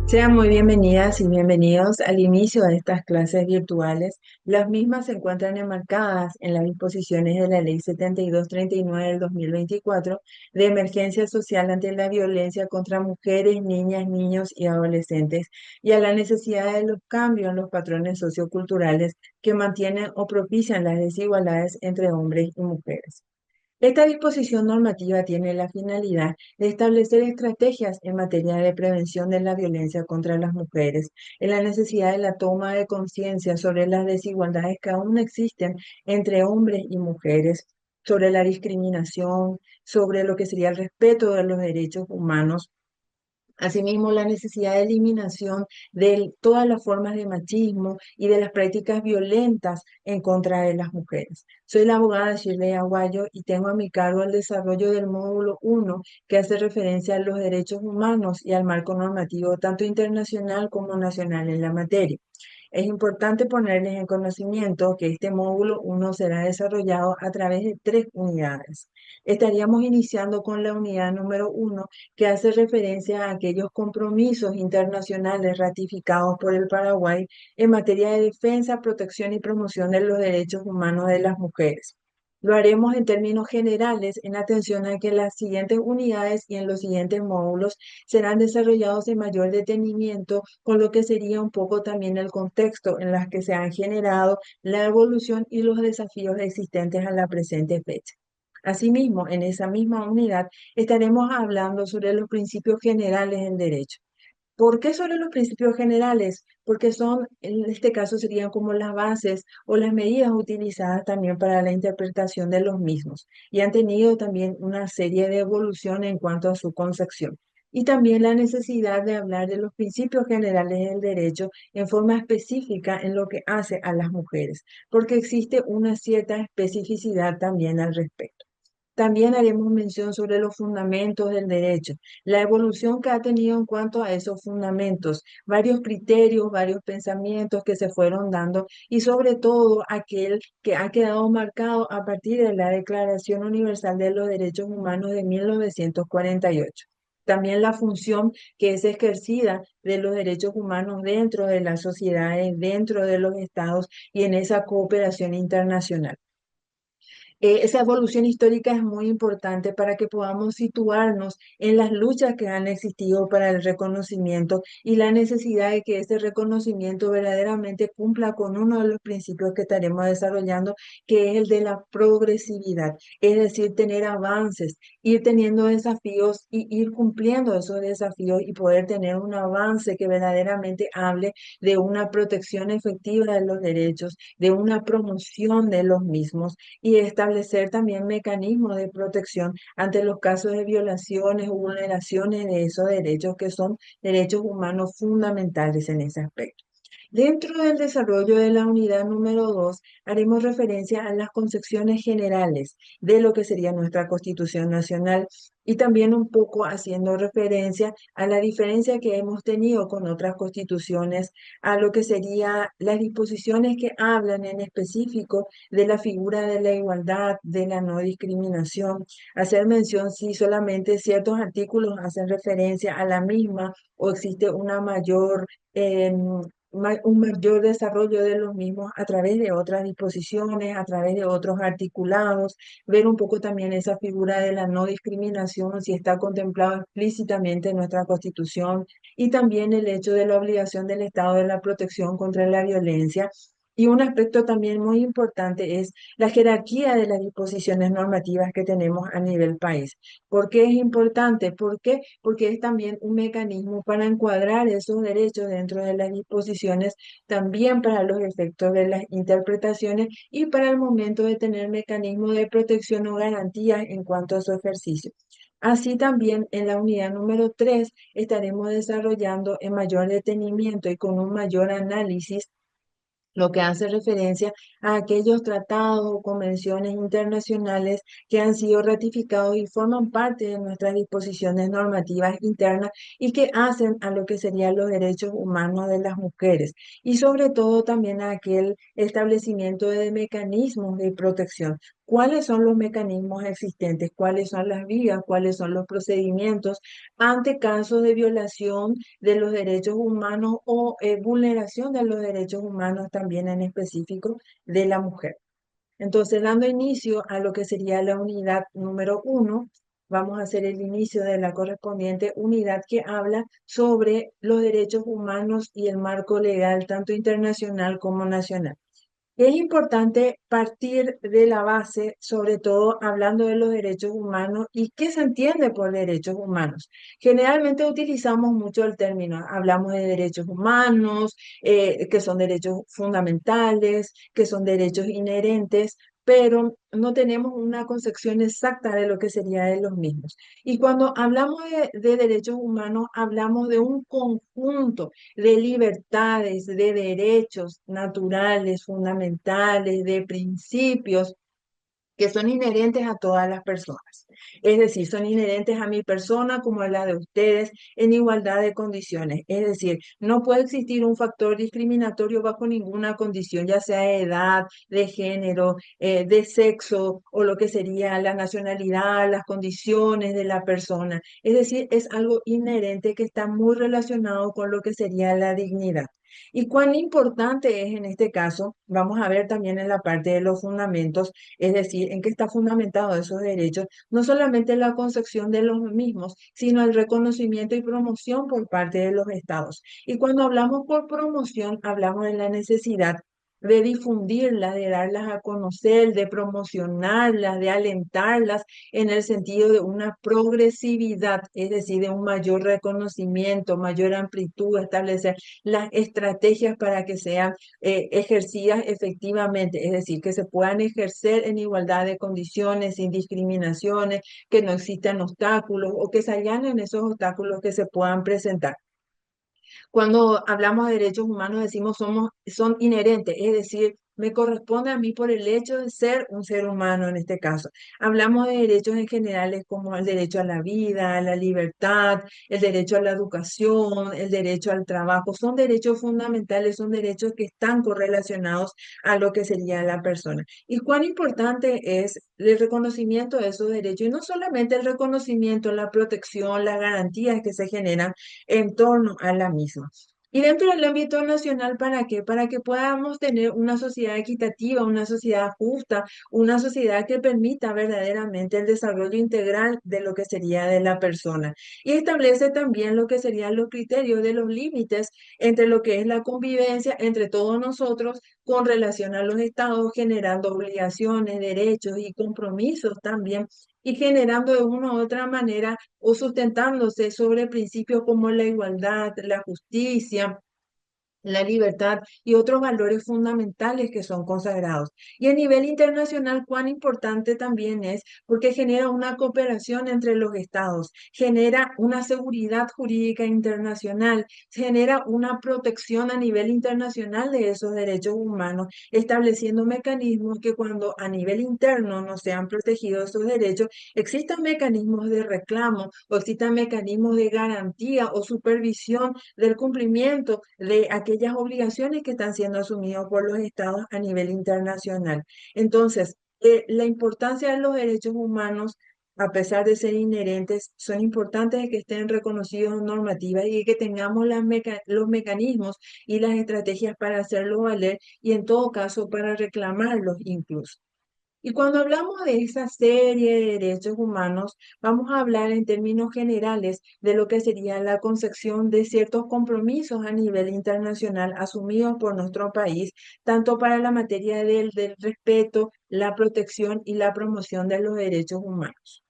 Sean muy bienvenidas y bienvenidos al inicio de estas clases virtuales. Las mismas se encuentran enmarcadas en las disposiciones de la Ley 7239 del 2024 de emergencia social ante la violencia contra mujeres, niñas, niños y adolescentes y a la necesidad de los cambios en los patrones socioculturales que mantienen o propician las desigualdades entre hombres y mujeres. Esta disposición normativa tiene la finalidad de establecer estrategias en materia de prevención de la violencia contra las mujeres, en la necesidad de la toma de conciencia sobre las desigualdades que aún existen entre hombres y mujeres, sobre la discriminación, sobre lo que sería el respeto de los derechos humanos. Asimismo, la necesidad de eliminación de todas las formas de machismo y de las prácticas violentas en contra de las mujeres. Soy la abogada Shirley Aguayo y tengo a mi cargo el desarrollo del módulo 1, que hace referencia a los derechos humanos y al marco normativo tanto internacional como nacional en la materia. Es importante ponerles en conocimiento que este módulo 1 será desarrollado a través de tres unidades. Estaríamos iniciando con la unidad número 1, que hace referencia a aquellos compromisos internacionales ratificados por el Paraguay en materia de defensa, protección y promoción de los derechos humanos de las mujeres. Lo haremos en términos generales en atención a que las siguientes unidades y en los siguientes módulos serán desarrollados en mayor detenimiento, con lo que sería un poco también el contexto en las que se han generado la evolución y los desafíos existentes a la presente fecha. Asimismo, en esa misma unidad estaremos hablando sobre los principios generales del derecho. ¿Por qué sobre los principios generales? Porque son, en este caso, serían como las bases o las medidas utilizadas también para la interpretación de los mismos y han tenido también una serie de evolución en cuanto a su concepción. Y también la necesidad de hablar de los principios generales del derecho en forma específica en lo que hace a las mujeres, porque existe una cierta especificidad también al respecto. También haremos mención sobre los fundamentos del derecho, la evolución que ha tenido en cuanto a esos fundamentos, varios criterios, varios pensamientos que se fueron dando y sobre todo aquel que ha quedado marcado a partir de la Declaración Universal de los Derechos Humanos de 1948. También la función que es ejercida de los derechos humanos dentro de las sociedades, dentro de los estados y en esa cooperación internacional. Esa evolución histórica es muy importante para que podamos situarnos en las luchas que han existido para el reconocimiento y la necesidad de que ese reconocimiento verdaderamente cumpla con uno de los principios que estaremos desarrollando, que es el de la progresividad, es decir, tener avances, ir teniendo desafíos y ir cumpliendo esos desafíos y poder tener un avance que verdaderamente hable de una protección efectiva de los derechos, de una promoción de los mismos y establecer también mecanismos de protección ante los casos de violaciones o vulneraciones de esos derechos que son derechos humanos fundamentales en ese aspecto. Dentro del desarrollo de la unidad número 2, haremos referencia a las concepciones generales de lo que sería nuestra Constitución Nacional y también un poco haciendo referencia a la diferencia que hemos tenido con otras constituciones, a lo que sería las disposiciones que hablan en específico de la figura de la igualdad, de la no discriminación, hacer mención si solamente ciertos artículos hacen referencia a la misma o existe una mayor un mayor desarrollo de los mismos a través de otras disposiciones, a través de otros articulados, ver un poco también esa figura de la no discriminación, si está contemplado explícitamente en nuestra Constitución, y también el hecho de la obligación del Estado de la protección contra la violencia. Y un aspecto también muy importante es la jerarquía de las disposiciones normativas que tenemos a nivel país. ¿Por qué es importante? ¿Por qué? Porque es también un mecanismo para encuadrar esos derechos dentro de las disposiciones, también para los efectos de las interpretaciones y para el momento de tener mecanismos de protección o garantías en cuanto a su ejercicio. Así también en la unidad número 3 estaremos desarrollando en mayor detenimiento y con un mayor análisis lo que hace referencia a aquellos tratados o convenciones internacionales que han sido ratificados y forman parte de nuestras disposiciones normativas internas y que hacen a lo que serían los derechos humanos de las mujeres y sobre todo también a aquel establecimiento de mecanismos de protección. cuáles son los mecanismos existentes, cuáles son las vías, cuáles son los procedimientos ante casos de violación de los derechos humanos o vulneración de los derechos humanos también en específico de la mujer. Entonces, dando inicio a lo que sería la unidad número 1, vamos a hacer el inicio de la correspondiente unidad que habla sobre los derechos humanos y el marco legal, tanto internacional como nacional. Es importante partir de la base, sobre todo hablando de los derechos humanos y qué se entiende por derechos humanos. Generalmente utilizamos mucho el término, hablamos de derechos humanos, que son derechos fundamentales, que son derechos inherentes, pero no tenemos una concepción exacta de lo que sería de los mismos. Y cuando hablamos de derechos humanos, hablamos de un conjunto de libertades, de derechos naturales, fundamentales, de principios que son inherentes a todas las personas. Es decir, son inherentes a mi persona como a la de ustedes en igualdad de condiciones. Es decir, no puede existir un factor discriminatorio bajo ninguna condición, ya sea de edad, de género, de sexo o lo que sería la nacionalidad, las condiciones de la persona. Es decir, es algo inherente que está muy relacionado con lo que sería la dignidad. ¿Y cuán importante es en este caso? Vamos a ver también en la parte de los fundamentos, es decir, en qué está fundamentado esos derechos, no solamente la concepción de los mismos, sino el reconocimiento y promoción por parte de los estados. Y cuando hablamos por promoción, hablamos de la necesidad de difundirlas, de darlas a conocer, de promocionarlas, de alentarlas en el sentido de una progresividad, es decir, de un mayor reconocimiento, mayor amplitud, establecer las estrategias para que sean ejercidas efectivamente, es decir, que se puedan ejercer en igualdad de condiciones, sin discriminaciones, que no existan obstáculos o que se allanen esos obstáculos que se puedan presentar. Cuando hablamos de derechos humanos decimos son inherentes, es decir, me corresponde a mí por el hecho de ser un ser humano en este caso. Hablamos de derechos en generales como el derecho a la vida, a la libertad, el derecho a la educación, el derecho al trabajo. Son derechos fundamentales, son derechos que están correlacionados a lo que sería la persona. Y cuán importante es el reconocimiento de esos derechos, y no solamente el reconocimiento, la protección, las garantías que se generan en torno a la misma. Y dentro del ámbito nacional, ¿para qué? Para que podamos tener una sociedad equitativa, una sociedad justa, una sociedad que permita verdaderamente el desarrollo integral de lo que sería de la persona. Y establece también lo que serían los criterios de los límites entre lo que es la convivencia entre todos nosotros con relación a los estados, generando obligaciones, derechos y compromisos también y generando de una u otra manera o sustentándose sobre principios como la igualdad, la justicia, la libertad y otros valores fundamentales que son consagrados. Y a nivel internacional, cuán importante también es porque genera una cooperación entre los estados, genera una seguridad jurídica internacional, genera una protección a nivel internacional de esos derechos humanos, estableciendo mecanismos que cuando a nivel interno no sean protegidos esos derechos, existan mecanismos de reclamo o existan mecanismos de garantía o supervisión del cumplimiento de aquellas obligaciones que están siendo asumidas por los estados a nivel internacional. Entonces, la importancia de los derechos humanos, a pesar de ser inherentes, son importantes de que estén reconocidos en normativas y que tengamos los mecanismos y las estrategias para hacerlo valer y en todo caso para reclamarlos incluso. Y cuando hablamos de esa serie de derechos humanos, vamos a hablar en términos generales de lo que sería la concepción de ciertos compromisos a nivel internacional asumidos por nuestro país, tanto para la materia del respeto, la protección y la promoción de los derechos humanos.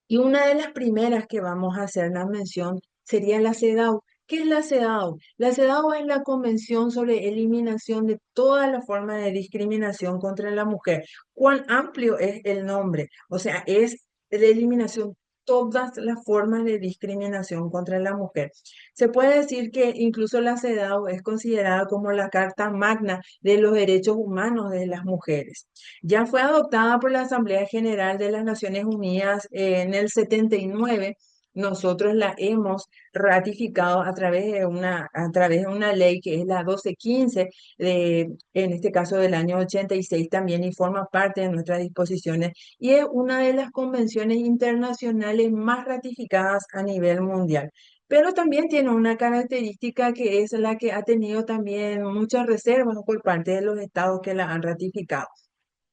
Y una de las primeras que vamos a hacer la mención sería la CEDAW. ¿Qué es la CEDAW? La CEDAW es la Convención sobre Eliminación de toda la forma de discriminación contra la mujer. ¿Cuán amplio es el nombre? O sea, es la eliminación de todas las formas de discriminación contra la mujer. Se puede decir que incluso la CEDAW es considerada como la Carta Magna de los derechos humanos de las mujeres. Ya fue adoptada por la Asamblea General de las Naciones Unidas en el 79 nosotros la hemos ratificado a través de una ley que es la 1215 en este caso del año 86 también, y forma parte de nuestras disposiciones, y es una de las convenciones internacionales más ratificadas a nivel mundial. Pero también tiene una característica que es la que ha tenido también muchas reservas por parte de los estados que la han ratificado.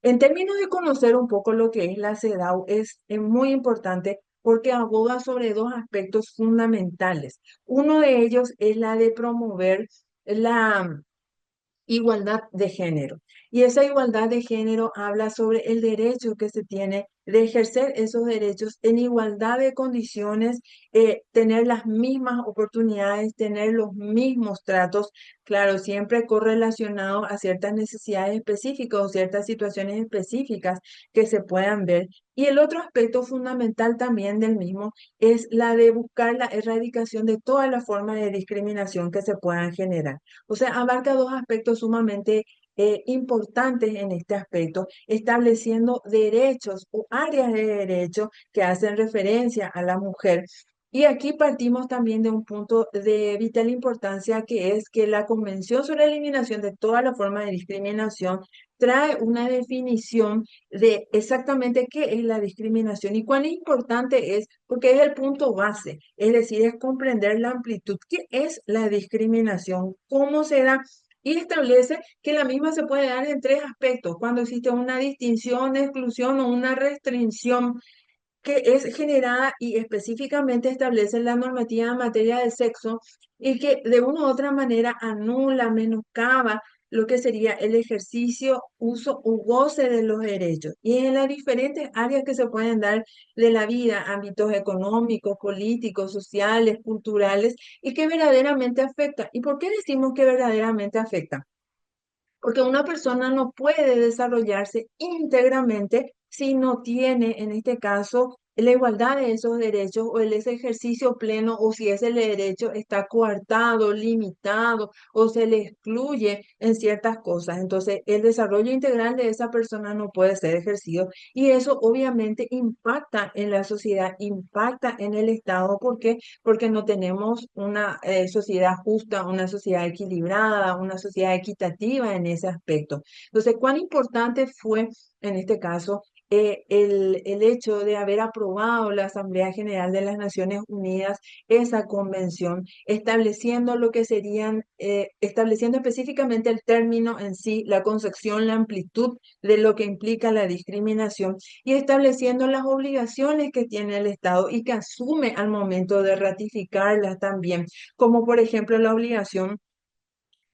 En términos de conocer un poco lo que es la CEDAW, es muy importante porque aboga sobre dos aspectos fundamentales. Uno de ellos es la de promover la igualdad de género. Y esa igualdad de género habla sobre el derecho que se tiene de ejercer esos derechos en igualdad de condiciones, tener las mismas oportunidades, tener los mismos tratos, claro, siempre correlacionado a ciertas necesidades específicas o ciertas situaciones específicas que se puedan ver. Y el otro aspecto fundamental también del mismo es la de buscar la erradicación de todas las formas de discriminación que se puedan generar. O sea, abarca dos aspectos sumamente importantes en este aspecto, estableciendo derechos o áreas de derecho que hacen referencia a la mujer. Y aquí partimos también de un punto de vital importancia, que es que la Convención sobre la Eliminación de toda la forma de discriminación trae una definición de exactamente qué es la discriminación y cuán importante es, porque es el punto base, es decir, es comprender la amplitud. ¿Qué es la discriminación? ¿Cómo se da? Y establece que la misma se puede dar en tres aspectos: cuando existe una distinción, exclusión o una restricción que es generada y específicamente establece la normativa en materia de sexo, y que de una u otra manera anula, menoscaba lo que sería el ejercicio, uso o goce de los derechos. Y en las diferentes áreas que se pueden dar de la vida, ámbitos económicos, políticos, sociales, culturales, y que verdaderamente afecta. ¿Y por qué decimos que verdaderamente afecta? Porque una persona no puede desarrollarse íntegramente si no tiene, en este caso, la igualdad de esos derechos o ese ejercicio pleno, o si ese derecho está coartado, limitado o se le excluye en ciertas cosas. Entonces, el desarrollo integral de esa persona no puede ser ejercido, y eso obviamente impacta en la sociedad, impacta en el Estado. ¿Por qué? Porque no tenemos una sociedad justa, una sociedad equilibrada, una sociedad equitativa en ese aspecto. Entonces, ¿cuán importante fue en este caso el hecho de haber aprobado la Asamblea General de las Naciones Unidas esa convención, estableciendo lo que serían, estableciendo específicamente el término en sí, la concepción, la amplitud de lo que implica la discriminación, y estableciendo las obligaciones que tiene el Estado y que asume al momento de ratificarlas también, como por ejemplo la obligación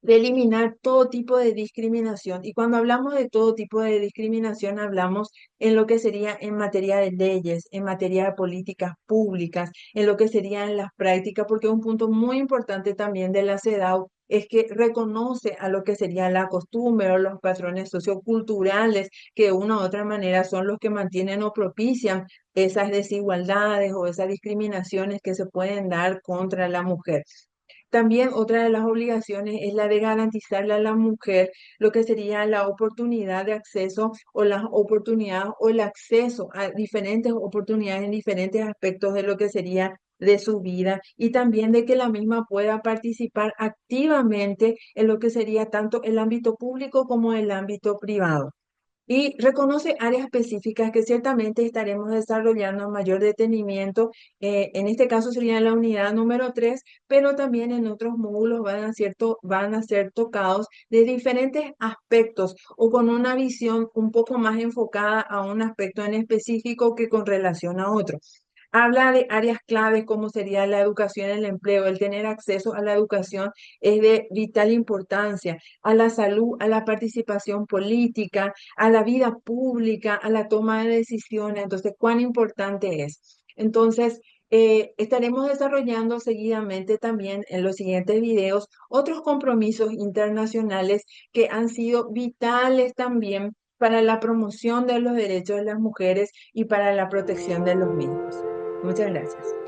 de eliminar todo tipo de discriminación. Y cuando hablamos de todo tipo de discriminación, hablamos en lo que sería en materia de leyes, en materia de políticas públicas, en lo que sería en las prácticas, porque un punto muy importante también de la CEDAW es que reconoce a lo que sería la costumbre o los patrones socioculturales que de una u otra manera son los que mantienen o propician esas desigualdades o esas discriminaciones que se pueden dar contra la mujer. También otra de las obligaciones es la de garantizarle a la mujer lo que sería la oportunidad de acceso, o las oportunidades o el acceso a diferentes oportunidades en diferentes aspectos de lo que sería de su vida, y también de que la misma pueda participar activamente en lo que sería tanto el ámbito público como el ámbito privado. Y reconoce áreas específicas que ciertamente estaremos desarrollando en mayor detenimiento. En este caso sería la unidad número 3, pero también en otros módulos van a ser tocados de diferentes aspectos o con una visión un poco más enfocada a un aspecto en específico que con relación a otro. Habla de áreas claves como sería la educación y el empleo. El tener acceso a la educación es de vital importancia, a la salud, a la participación política, a la vida pública, a la toma de decisiones. Entonces, ¿cuán importante es? Entonces, estaremos desarrollando seguidamente también en los siguientes videos otros compromisos internacionales que han sido vitales también para la promoción de los derechos de las mujeres y para la protección de los mismos. Muchas gracias.